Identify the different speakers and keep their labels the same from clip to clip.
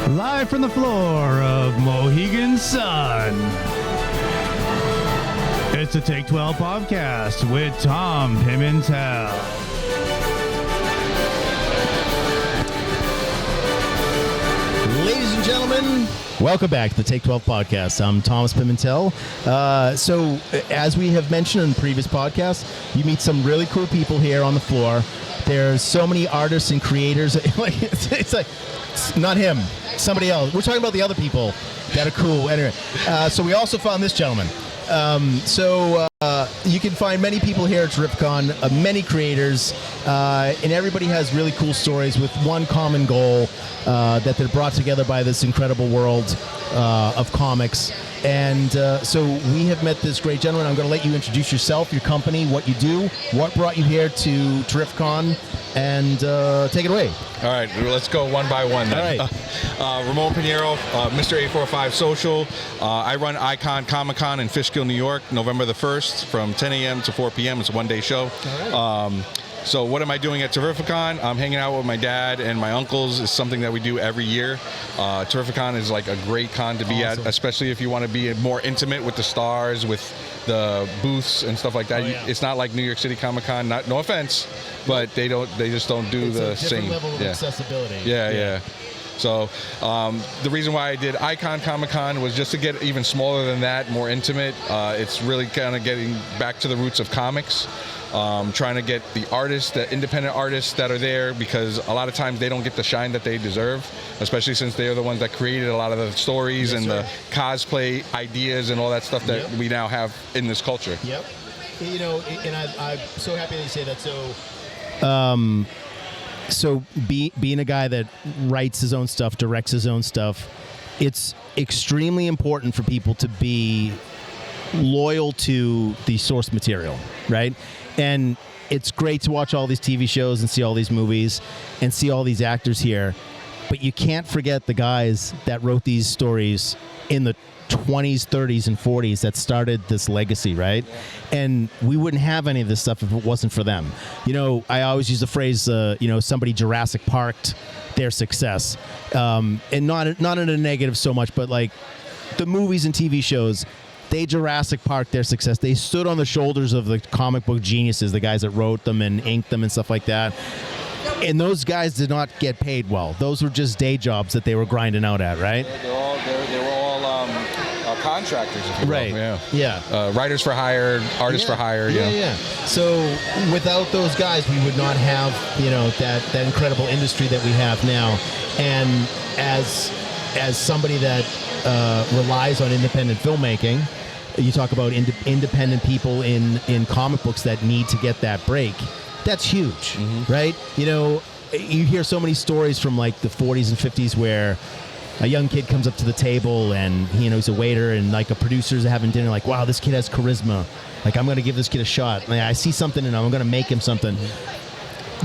Speaker 1: Live from the floor of Mohegan Sun, it's the Take12 podcast with Tom Pimentel.
Speaker 2: Ladies and gentlemen, welcome back to the Take12 podcast. I'm Thomas Pimentel. So, as we have mentioned in previous podcasts, you meet some really cool people here on the floor. There's so many artists and creators. It's like, it's not him, somebody else. We're talking about the other people that are cool. Anyway, so we also found this gentleman. You can find many people here at TerrificCon, many creators, and everybody has really cool stories with one common goal, that they're brought together by this incredible world of comics. And so we have met this great gentleman. I'm going to let you introduce yourself, your company, what you do, what brought you here to TerrificCon, and take it away.
Speaker 3: All right, let's go one by one then.
Speaker 2: All right.
Speaker 3: Ramone Pinheiro, Mr. 845 Social. I run Icon Comiccon in Fishkill, New York, November the 1st from 10 a.m. to 4 p.m. It's a one-day show. All right. So what am I doing at TerrificCon? I'm hanging out with my dad and my uncles. It's something that we do every year. TerrificCon is like a great con to be at, especially if you want to be more intimate with the stars, with the booths and stuff like that. It's not like New York City Comic Con. No offense, but they just don't do the same
Speaker 2: level of accessibility.
Speaker 3: Yeah. So the reason why I did Icon Comiccon was just to get even smaller than that, more intimate. It's really kind of getting back to the roots of comics. Trying to get the artists, the independent artists that are there, because a lot of times they don't get the shine that they deserve, especially since they are the ones that created a lot of the stories the cosplay ideas and all that stuff that we now have in this culture.
Speaker 2: Yep. You know, and I'm so happy that you say that. So being a guy that writes his own stuff, directs his own stuff, it's extremely important for people to be loyal to the source material, right? And it's great to watch all these TV shows and see all these movies and see all these actors here, but you can't forget the guys that wrote these stories in the 20s, 30s, and 40s that started this legacy, right? Yeah. And we wouldn't have any of this stuff if it wasn't for them. You know, I always use the phrase, somebody Jurassic Parked their success. And not in a negative so much, but like the movies and TV shows, they Jurassic Parked their success. They stood on the shoulders of the comic book geniuses, the guys that wrote them and inked them and stuff like that. And those guys did not get paid well. Those were just day jobs that they were grinding out at, right?
Speaker 3: They were all contractors, if you will.
Speaker 2: Right. Yeah.
Speaker 3: Writers for hire, artists for hire.
Speaker 2: Yeah. So without those guys, we would not have, that incredible industry that we have now. And as somebody that relies on independent filmmaking, you talk about independent people in comic books that need to get that break. That's huge, right? You know, you hear so many stories from like the 40s and 50s where a young kid comes up to the table and he's a waiter, and like a producer's having dinner, like, wow, this kid has charisma. Like, I'm going to give this kid a shot. Like, I see something in him. I'm going to make him something.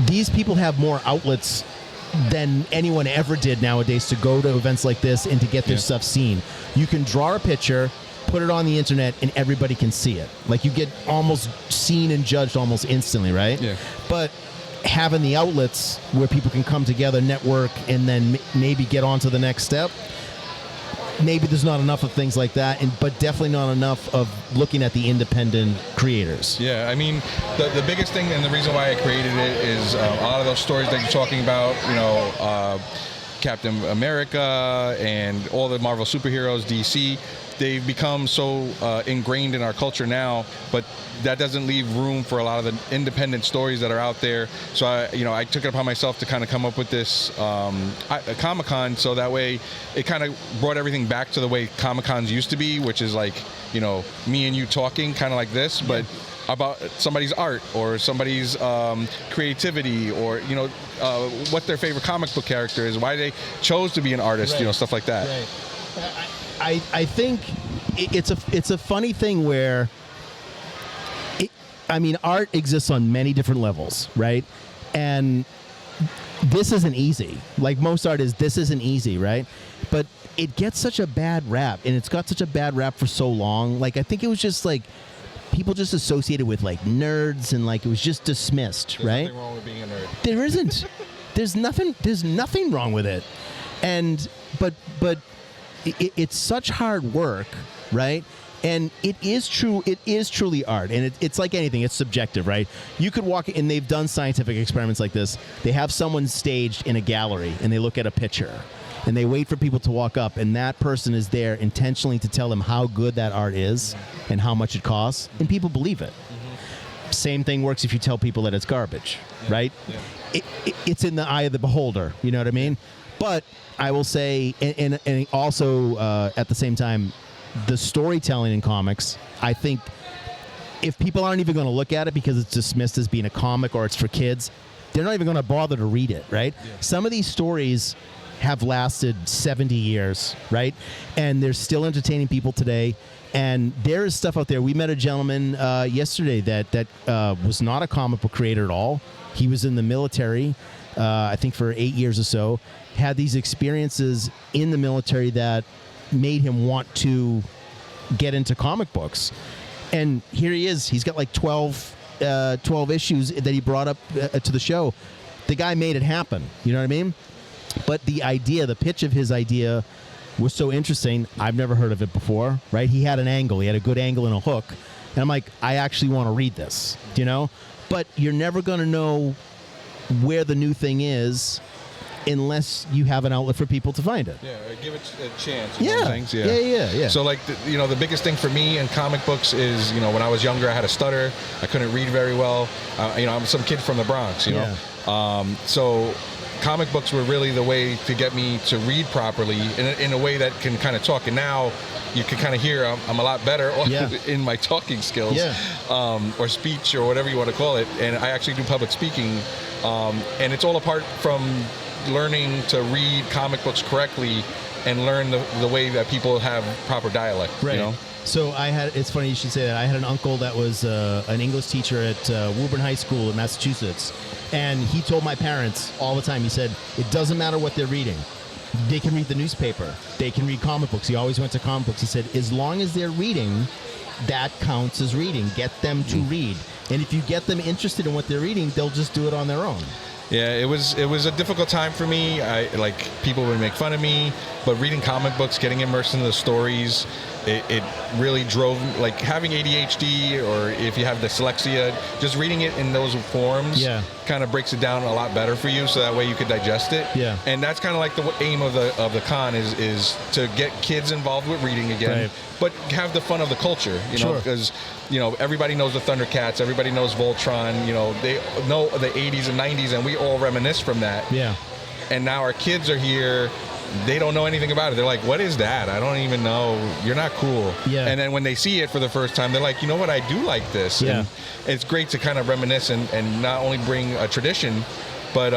Speaker 2: These people have more outlets than anyone ever did nowadays to go to events like this and to get their stuff seen. You can draw a picture, put it on the internet, and everybody can see it. Like, you get almost seen and judged almost instantly, right? Yeah. But having the outlets where people can come together, network, and then maybe get on to the next step, maybe there's not enough of things like that, but definitely not enough of looking at the independent creators.
Speaker 3: Yeah, I mean, the biggest thing and the reason why I created it is a lot of those stories that you're talking about, Captain America and all the Marvel superheroes, DC, they've become so ingrained in our culture now, but that doesn't leave room for a lot of the independent stories that are out there. So I took it upon myself to kind of come up with this Comic-Con, so that way it kind of brought everything back to the way Comic-Cons used to be, which is like, me and you talking kind of like this, but about somebody's art or somebody's creativity, or what their favorite comic book character is, why they chose to be an artist, stuff like that.
Speaker 2: Right. I think it's a funny thing where art exists on many different levels, right? And this isn't easy. Like most art this isn't easy, right? But it gets such a bad rap, and it's got such a bad rap for so long. Like, I think it was just like people just associated with like nerds, and like it was just dismissed, right?
Speaker 3: There's nothing wrong with being a nerd.
Speaker 2: There isn't. There's nothing wrong with it. And it's such hard work, right? And it is true. It is truly art, and it's like anything. It's subjective, right? You could walk, and they've done scientific experiments like this. They have someone staged in a gallery, and they look at a picture, and they wait for people to walk up, and that person is there intentionally to tell them how good that art is and how much it costs, and people believe it. Same thing works if you tell people that it's garbage, right? Yeah. It's in the eye of the beholder. You know what I mean? But I will say, and also at the same time, the storytelling in comics, I think if people aren't even going to look at it because it's dismissed as being a comic or it's for kids, they're not even going to bother to read it, right? Yeah. Some of these stories have lasted 70 years, right? And they're still entertaining people today. And there is stuff out there. We met a gentleman yesterday that was not a comic book creator at all. He was in the military, I think for 8 years or so, had these experiences in the military that made him want to get into comic books. And here he is. He's got like 12 issues that he brought up to the show. The guy made it happen. You know what I mean? But the idea, the pitch of his idea was so interesting. I've never heard of it before, right? He had an angle. He had a good angle and a hook. And I'm like, I actually want to read this, you know? But you're never going to know where the new thing is unless you have an outlet for people to find it.
Speaker 3: Yeah, give it a chance.
Speaker 2: Yeah.
Speaker 3: Things.
Speaker 2: Yeah.
Speaker 3: So like, the biggest thing for me in comic books is, when I was younger, I had a stutter. I couldn't read very well. I'm some kid from the Bronx, you know? So comic books were really the way to get me to read properly in a way that can kind of talk. And now you can kind of hear I'm a lot better in my talking skills, or speech or whatever you want to call it. And I actually do public speaking. And it's all apart from learning to read comic books correctly and learn the way that people have proper dialect,
Speaker 2: right.
Speaker 3: You know?
Speaker 2: So it's funny you should say that. I had an uncle that was an English teacher at Woburn High School in Massachusetts. And he told my parents all the time, he said, it doesn't matter what they're reading. They can read the newspaper. They can read comic books. He always went to comic books. He said, as long as they're reading, that counts as reading. Get them to read. And if you get them interested in what they're reading, they'll just do it on their own.
Speaker 3: Yeah, it was a difficult time for me. People would make fun of me, but reading comic books, getting immersed in the stories, it really drove, like having ADHD or if you have dyslexia, just reading it in those forms kind of breaks it down a lot better for you, so that way you could digest it. Yeah. And that's kind of like the aim of the con is to get kids involved with reading again, right. But have the fun of the culture, know, because everybody knows the Thundercats, everybody knows Voltron, they know the 80s and 90s, and we all reminisce from that. Yeah. And now our kids are here. They don't know anything about it. They're like, what is that? I don't even know. You're not cool. Yeah. And then when they see it for the first time, they're like, you know what? I do like this. Yeah. And it's great to kind of reminisce and not only bring a tradition, but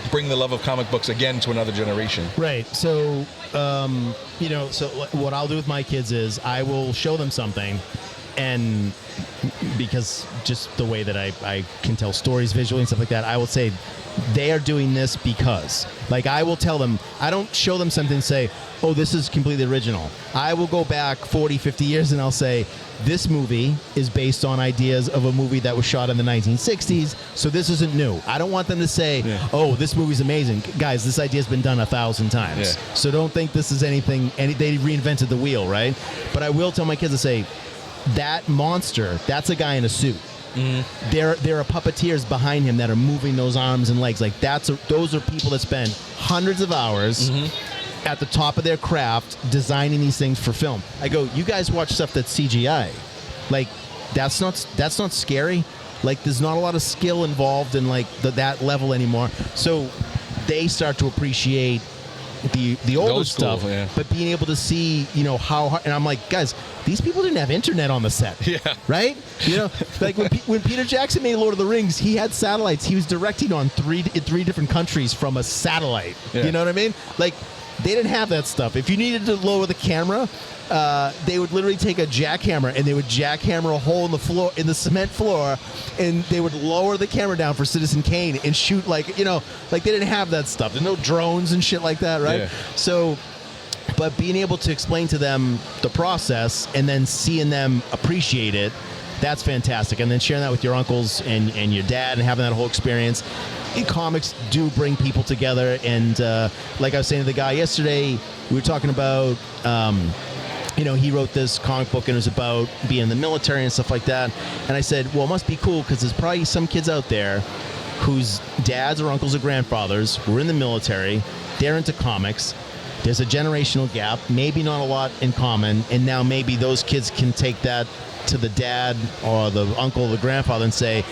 Speaker 3: bring the love of comic books again to another generation.
Speaker 2: Right. So, so what I'll do with my kids is I will show them something, and because just the way that I can tell stories visually and stuff like that, I will say, they are doing this because, like, I will tell them, I don't show them something and say, oh, this is completely original. I will go back 40, 50 years and I'll say, this movie is based on ideas of a movie that was shot in the 1960s, so this isn't new. I don't want them to say, oh, this movie's amazing. Guys, this idea's been done 1,000 times. Yeah. So don't think this is anything, they reinvented the wheel, right? But I will tell my kids to say, that monster, that's a guy in a suit. Mm-hmm. There are puppeteers behind him that are moving those arms and legs. Like those are people that spend hundreds of hours at the top of their craft designing these things for film. I go, you guys watch stuff that's CGI. Like that's not scary. Like there's not a lot of skill involved in like that level anymore. So they start to appreciate the older stuff, but being able to see, how hard, and I'm like, guys, these people didn't have internet on the set, right? Like when Peter Jackson made Lord of the Rings, he had satellites. He was directing on three different countries from a satellite. Yeah. You know what I mean? Like they didn't have that stuff. If you needed to lower the camera, they would literally take a jackhammer and they would jackhammer a hole in the floor, in the cement floor, and they would lower the camera down for Citizen Kane and shoot like they didn't have that stuff. There's no drones and shit like that, right? Yeah. So, but being able to explain to them the process and then seeing them appreciate it, That's fantastic. And then sharing that with your uncles and your dad and having that whole experience. Comics do bring people together. And like I was saying to the guy yesterday, we were talking about, he wrote this comic book and it was about being in the military and stuff like that. And I said, well, it must be cool because there's probably some kids out there whose dads or uncles or grandfathers were in the military. They're into comics. There's a generational gap, maybe not a lot in common, and now maybe those kids can take that to the dad or the uncle or the grandfather and say,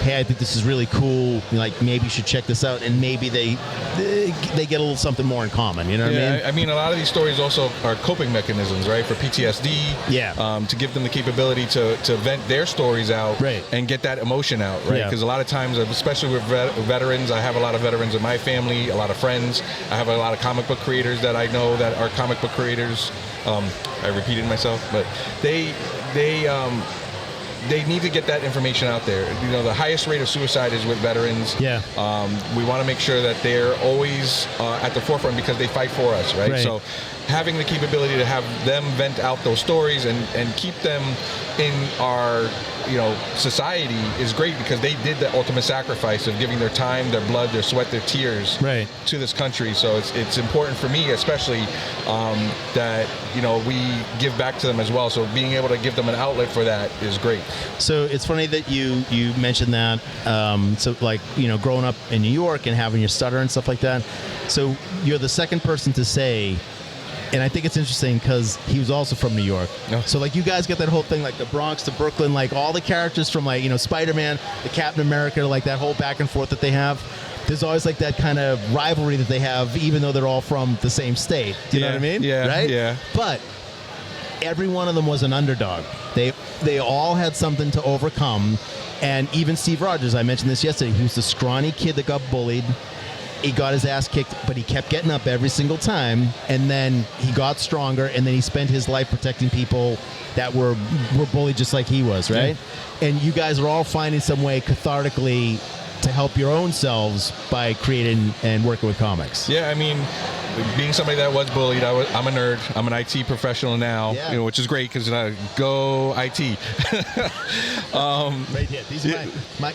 Speaker 2: hey, I think this is really cool, like maybe you should check this out, and maybe they get a little something more in common, you know what I mean?
Speaker 3: I mean, a lot of these stories also are coping mechanisms, right, for PTSD, to give them the capability to vent their stories out and get that emotion out, right? Because a lot of times, especially with veterans, I have a lot of veterans in my family, a lot of friends. I have a lot of comic book creators that I know that are comic book creators. I repeated myself, but they need to get that information out there. You know, the highest rate of suicide is with veterans. We want to make sure that they're always at the forefront because they fight for us, right? So having the capability to have them vent out those stories and keep them in our society is great because they did the ultimate sacrifice of giving their time, their blood, their sweat, their tears to this country. So it's important for me, especially that we give back to them as well. So being able to give them an outlet for that is great.
Speaker 2: So it's funny that you mentioned that. So like growing up in New York and having your stutter and stuff like that. So you're the second person to say. And I think it's interesting because he was also from New York. So, like, you guys get that whole thing, like, the Bronx to Brooklyn, like, all the characters from, like, Spider-Man, the Captain America, like, that whole back and forth that they have. There's always, like, that kind of rivalry that they have, even though they're all from the same state. Do you know what I mean?
Speaker 3: Yeah.
Speaker 2: Right?
Speaker 3: Yeah.
Speaker 2: But every one of them was an underdog. They all had something to overcome. And even Steve Rogers, I mentioned this yesterday, he was the scrawny kid that got bullied. He got his ass kicked, but he kept getting up every single time, and then he got stronger, and then he spent his life protecting people that were bullied just like he was, right? And you guys are all finding some way cathartically to help your own selves by creating and working with comics.
Speaker 3: Yeah, I mean, being somebody that was bullied, I'm a nerd. I'm an IT professional now, which is great because go IT.
Speaker 2: Right here. These are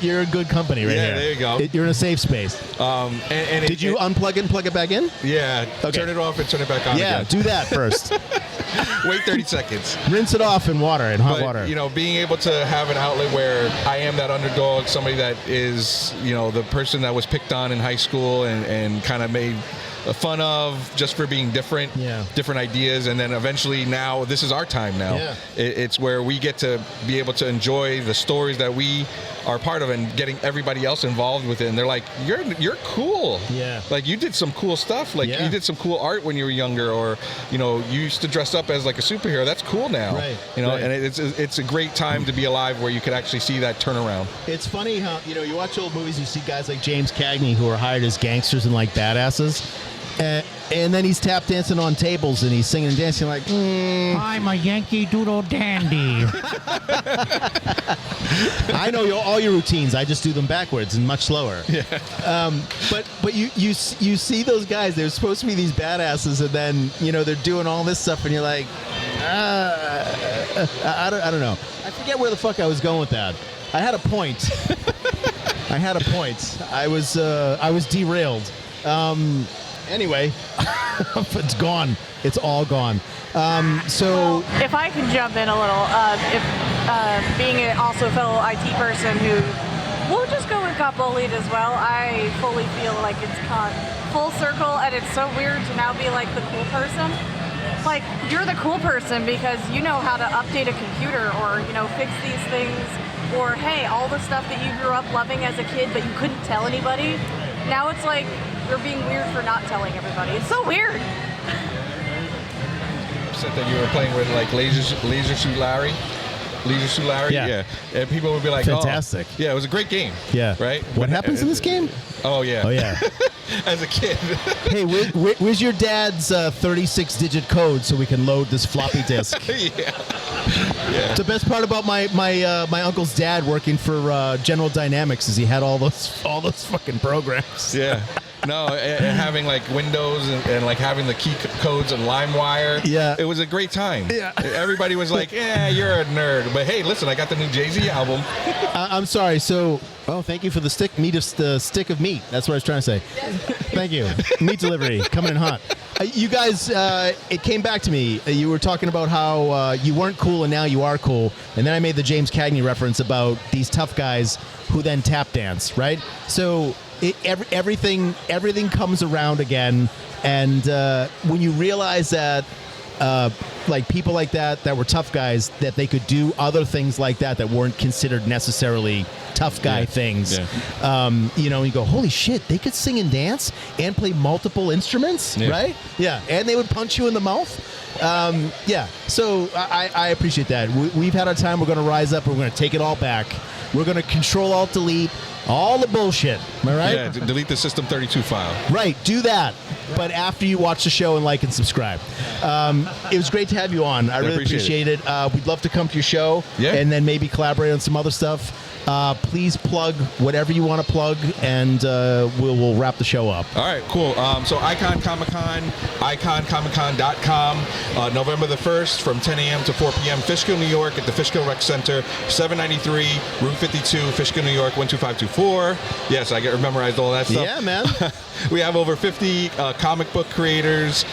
Speaker 2: you're in good company right here.
Speaker 3: Yeah, there you go.
Speaker 2: You're in a safe space. Did you unplug it and plug it back in?
Speaker 3: Yeah. Okay. Turn it off and turn it back on again.
Speaker 2: Do that first.
Speaker 3: Wait 30 seconds.
Speaker 2: Rinse it off in water, in hot water.
Speaker 3: Being able to have an outlet where I am that underdog, somebody that is, the person that was picked on in high school and kind of made fun of just for being different, different ideas, and then eventually now this is our time now. It's where we get to be able to enjoy the stories that we are part of and getting everybody else involved with it. And they're like, you're cool. Like you did some cool stuff. Like you did some cool art when you were younger, or you used to dress up as like a superhero. That's cool now. And it's a great time to be alive where you could actually see that turnaround.
Speaker 2: It's funny how you watch old movies, you see guys like James Cagney who are hired as gangsters and like badasses. And then he's tap dancing on tables and he's singing and dancing like,
Speaker 1: I'm a Yankee Doodle Dandy.
Speaker 2: I know all your routines. I just do them backwards and much slower. But you see those guys, they're supposed to be these badasses, and then they're doing all this stuff, and you're like, I don't know. I forget where the fuck I was going with that. I had a point. I was derailed. Anyway, it's gone. It's all gone. So,
Speaker 4: if I can jump in a little, being also a fellow IT person who will just go and got bullied as well, I fully feel like it's caught full circle, and it's so weird to now be like the cool person. Like, you're the cool person because you know how to update a computer or fix these things, or hey, all the stuff that you grew up loving as a kid but you couldn't tell anybody. Now it's like you're being weird for not telling everybody. It's so weird.
Speaker 3: Said that you were playing with like Leisure Suit Larry. Yeah. And people would be like,
Speaker 2: fantastic.
Speaker 3: Oh. Yeah, it was a great game.
Speaker 2: Yeah.
Speaker 3: Right?
Speaker 2: What happens in this game?
Speaker 3: Oh, yeah. As a kid.
Speaker 2: Hey, where's your dad's 36-digit code so we can load this floppy disk?
Speaker 3: Yeah.
Speaker 2: The best part about my uncle's dad working for General Dynamics is he had all those fucking programs.
Speaker 3: Yeah. No, and having like Windows and like having the key codes and LimeWire.
Speaker 2: Yeah.
Speaker 3: It was a great time.
Speaker 2: Yeah.
Speaker 3: Everybody was like, "Yeah, you're a nerd," but hey, listen, I got the new Jay-Z album.
Speaker 2: I'm sorry. So, thank you for the stick of meat. That's what I was trying to say. Thank you. Meat delivery coming in hot. You guys, it came back to me. You were talking about how you weren't cool and now you are cool. And then I made the James Cagney reference about these tough guys who then tap dance, right? So everything comes around again. And when you realize that like people like that were tough guys, that they could do other things like that weren't considered necessarily tough guy things. Yeah. You go, holy shit, they could sing and dance and play multiple instruments, right? Yeah, and they would punch you in the mouth. So I appreciate that. We've had our time. We're going to rise up. We're going to take it all back. We're going to Control-Alt-Delete all the bullshit. Am I right?
Speaker 3: Yeah, delete the System 32 file.
Speaker 2: Right, do that. But after you watch the show and like and subscribe. It was great to have you on. I really appreciate it. We'd love to come to your show and then maybe collaborate on some other stuff. Please plug whatever you want to plug, and we'll wrap the show up.
Speaker 3: All right, cool. So Icon Comiccon, iconcomiccon.com, November the 1st from 10 a.m. to 4 p.m. Fishkill, New York at the Fishkill Rec Center, 793 Route 52, Fishkill, New York, 12524. Yes, I memorized all that stuff.
Speaker 2: Yeah, man.
Speaker 3: We have over 50 comic book creators,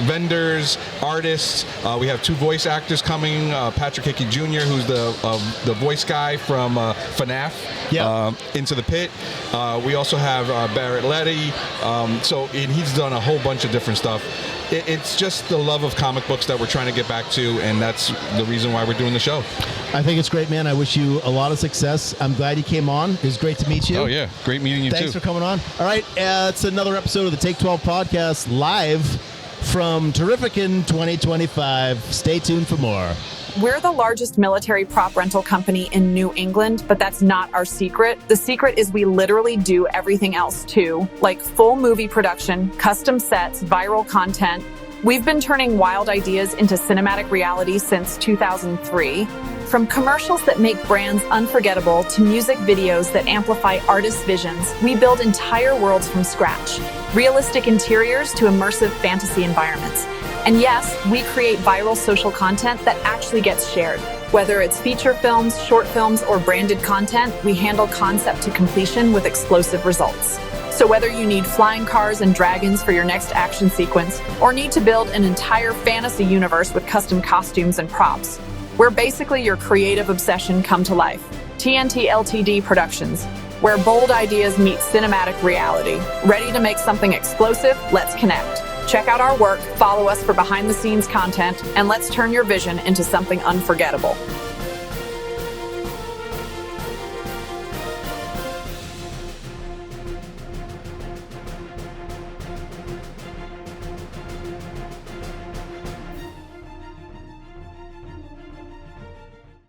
Speaker 3: vendors, artists. We have 2 voice actors coming, Patrick Hickey Jr., who's the voice guy from FNAF, Into the Pit. We also have Barrett Letty. And he's done a whole bunch of different stuff. It's just the love of comic books that we're trying to get back to, and that's the reason why we're doing the show.
Speaker 2: I think it's great, man. I wish you a lot of success. I'm glad you came on. It was great to meet you.
Speaker 3: Oh, yeah. Great meeting you,
Speaker 2: Thanks
Speaker 3: too.
Speaker 2: for coming on. All right. It's another episode of the Take12 podcast live from Terrificon 2025. Stay tuned for more.
Speaker 5: We're the largest military prop rental company in New England, but that's not our secret. The secret is we literally do everything else too, like full movie production, custom sets, viral content. We've been turning wild ideas into cinematic reality since 2003. From commercials that make brands unforgettable to music videos that amplify artists' visions, we build entire worlds from scratch. Realistic interiors to immersive fantasy environments. And yes, we create viral social content that actually gets shared. Whether it's feature films, short films, or branded content, we handle concept to completion with explosive results. So whether you need flying cars and dragons for your next action sequence, or need to build an entire fantasy universe with custom costumes and props, we're basically your creative obsession come to life. TNT Ltd Productions, where bold ideas meet cinematic reality. Ready to make something explosive? Let's connect. Check out our work, follow us for behind-the-scenes content, and let's turn your vision into something unforgettable.